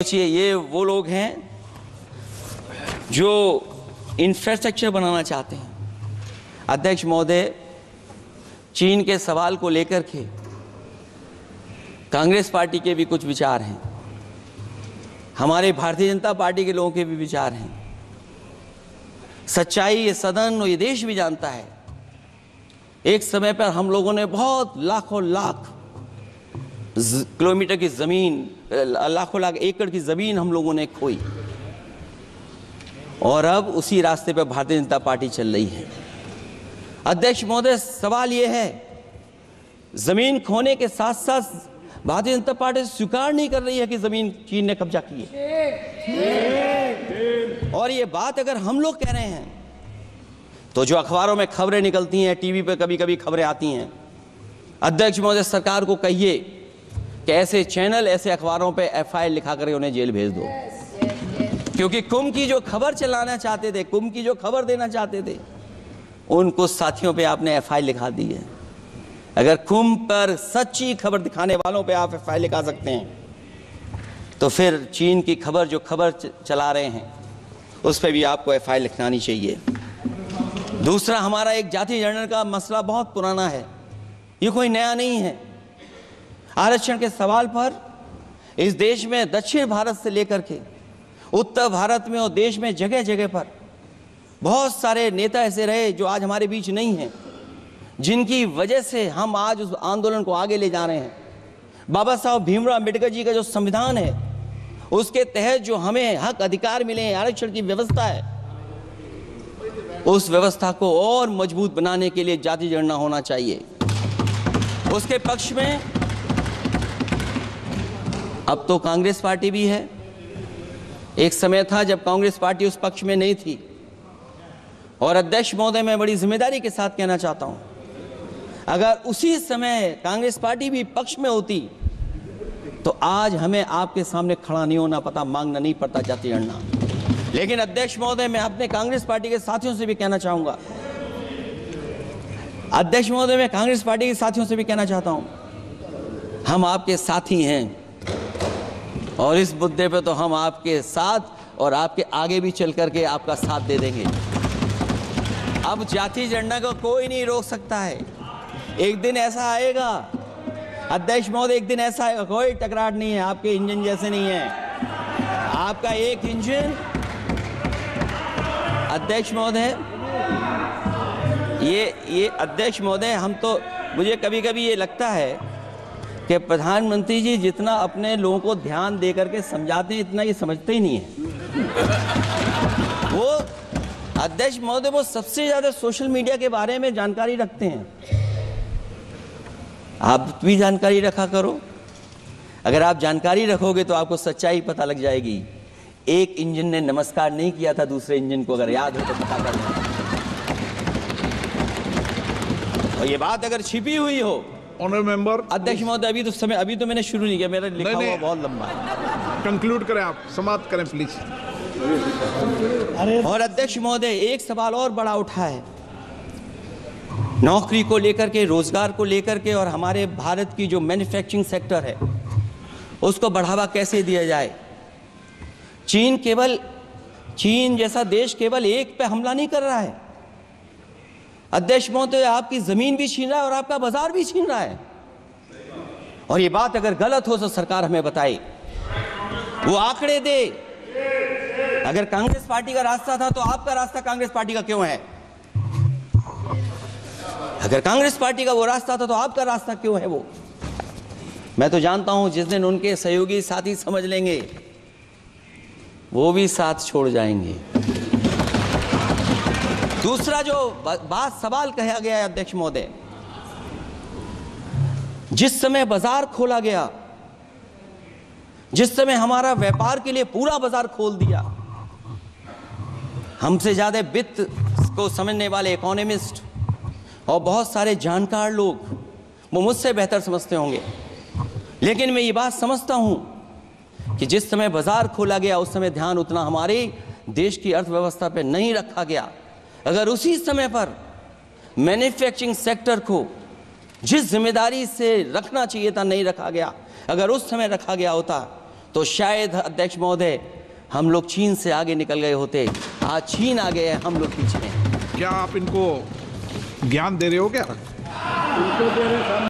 सोचिए, ये वो लोग हैं जो इंफ्रास्ट्रक्चर बनाना चाहते हैं। अध्यक्ष महोदय, चीन के सवाल को लेकर के कांग्रेस पार्टी के भी कुछ विचार हैं, हमारे भारतीय जनता पार्टी के लोगों के भी विचार हैं। सच्चाई ये सदन और ये देश भी जानता है, एक समय पर हम लोगों ने बहुत लाखों लाख किलोमीटर की ज़मीन, लाखों लाख एकड़ की ज़मीन हम लोगों ने खोई, और अब उसी रास्ते पर भारतीय जनता पार्टी चल रही है। अध्यक्ष महोदय, सवाल ये है, ज़मीन खोने के साथ साथ भारतीय जनता पार्टी स्वीकार नहीं कर रही है कि ज़मीन चीन ने कब्जा की है। और ये बात अगर हम लोग कह रहे हैं तो जो अखबारों में खबरें निकलती हैं, टीवी पे कभी कभी खबरें आती हैं, अध्यक्ष महोदय सरकार को कहिए कि ऐसे चैनल, ऐसे अखबारों पे FIR लिखा करके उन्हें जेल भेज दो। क्योंकि कुंभ की जो खबर चलाना चाहते थे, कुंभ की जो खबर देना चाहते थे, उन कुछ साथियों पे आपने FIR लिखा दी है। अगर कुंभ पर सच्ची खबर दिखाने वालों पे आप FIR लिखा सकते हैं, तो फिर चीन की खबर, जो खबर चला रहे हैं, उस पर भी आपको FIR लिखवानी चाहिए। दूसरा, हमारा एक जाति जनगणना का मसला बहुत पुराना है, ये कोई नया नहीं है। आरक्षण के सवाल पर इस देश में दक्षिण भारत से लेकर के उत्तर भारत में और देश में जगह जगह पर बहुत सारे नेता ऐसे रहे जो आज हमारे बीच नहीं हैं, जिनकी वजह से हम आज उस आंदोलन को आगे ले जा रहे हैं। बाबा साहब भीमराव अम्बेडकर जी का जो संविधान है, उसके तहत जो हमें हक अधिकार मिले हैं, आरक्षण की व्यवस्था है, उस व्यवस्था को और मजबूत बनाने के लिए जाति जनगणना होना चाहिए। उसके पक्ष में अब तो कांग्रेस पार्टी भी है। एक समय था जब कांग्रेस पार्टी उस पक्ष में नहीं थी। और अध्यक्ष महोदय, मैं बड़ी जिम्मेदारी के साथ कहना चाहता हूं, अगर उसी समय कांग्रेस पार्टी भी पक्ष में होती तो आज हमें आपके सामने खड़ा नहीं होना पता, मांगना नहीं पड़ता जाति जनगणना। लेकिन अध्यक्ष महोदय, मैं अपने कांग्रेस पार्टी के साथियों से भी कहना चाहूंगा, अध्यक्ष महोदय, मैं कांग्रेस पार्टी के साथियों से भी कहना चाहता हूं, हम आपके साथी हैं और इस मुद्दे पे तो हम आपके साथ और आपके आगे भी चल करके आपका साथ दे देंगे। अब जाति जनगणना को कोई नहीं रोक सकता है। एक दिन ऐसा आएगा अध्यक्ष महोदय, एक दिन ऐसा आएगा, कोई टकरार नहीं है, आपके इंजन जैसे नहीं है। आपका एक इंजन, अध्यक्ष महोदय, ये अध्यक्ष महोदय, हम तो, मुझे कभी कभी ये लगता है कि प्रधानमंत्री जी जितना अपने लोगों को ध्यान दे करके समझाते हैं, इतना ये समझते ही नहीं है। वो अध्यक्ष महोदय, वो सबसे ज्यादा सोशल मीडिया के बारे में जानकारी रखते हैं। आप भी जानकारी रखा करो। अगर आप जानकारी रखोगे तो आपको सच्चाई पता लग जाएगी। एक इंजन ने नमस्कार नहीं किया था दूसरे इंजन को, अगर याद हो तो पता कर लें। और ये बात अगर छिपी हुई हो, ऑनरेबल मेंबर, अध्यक्ष महोदय, अभी तो मैंने शुरू नहीं किया, मेरा लिखा हुआ बहुत लंबा है। कंक्लूड करें, आप समाप्त करें प्लीज। और अध्यक्ष महोदय, एक सवाल और बड़ा उठा है, नौकरी को लेकर के, रोजगार को लेकर के, और हमारे भारत की जो मैन्युफैक्चरिंग सेक्टर है उसको बढ़ावा कैसे दिया जाए। चीन जैसा देश केवल एक पे हमला नहीं कर रहा है अध्यक्ष महोदय, आपकी जमीन भी छीन रहा है और आपका बाजार भी छीन रहा है। और ये बात अगर गलत हो तो सरकार हमें बताए, वो आंकड़े दे। अगर कांग्रेस पार्टी का रास्ता था तो आपका रास्ता कांग्रेस पार्टी का क्यों है? अगर कांग्रेस पार्टी का वो रास्ता था तो आपका रास्ता क्यों है वो? मैं तो जानता हूं जिस दिन उनके सहयोगी साथी समझ लेंगे, वो भी साथ छोड़ जाएंगे। दूसरा जो सवाल कहा गया है अध्यक्ष महोदय, जिस समय बाजार खोला गया, जिस समय हमारा व्यापार के लिए पूरा बाजार खोल दिया, हमसे ज्यादा वित्त को समझने वाले इकोनॉमिस्ट और बहुत सारे जानकार लोग, वो मुझसे बेहतर समझते होंगे, लेकिन मैं ये बात समझता हूं कि जिस समय बाजार खोला गया उस समय ध्यान उतना हमारे देश की अर्थव्यवस्था पर नहीं रखा गया। अगर उसी समय पर मैन्युफैक्चरिंग सेक्टर को जिस जिम्मेदारी से रखना चाहिए था नहीं रखा गया, अगर उस समय रखा गया होता तो शायद अध्यक्ष महोदय हम लोग चीन से आगे निकल गए होते। आज चीन आगे है, हम लोग पीछे हैं। क्या आप इनको ज्ञान दे रहे हो क्या?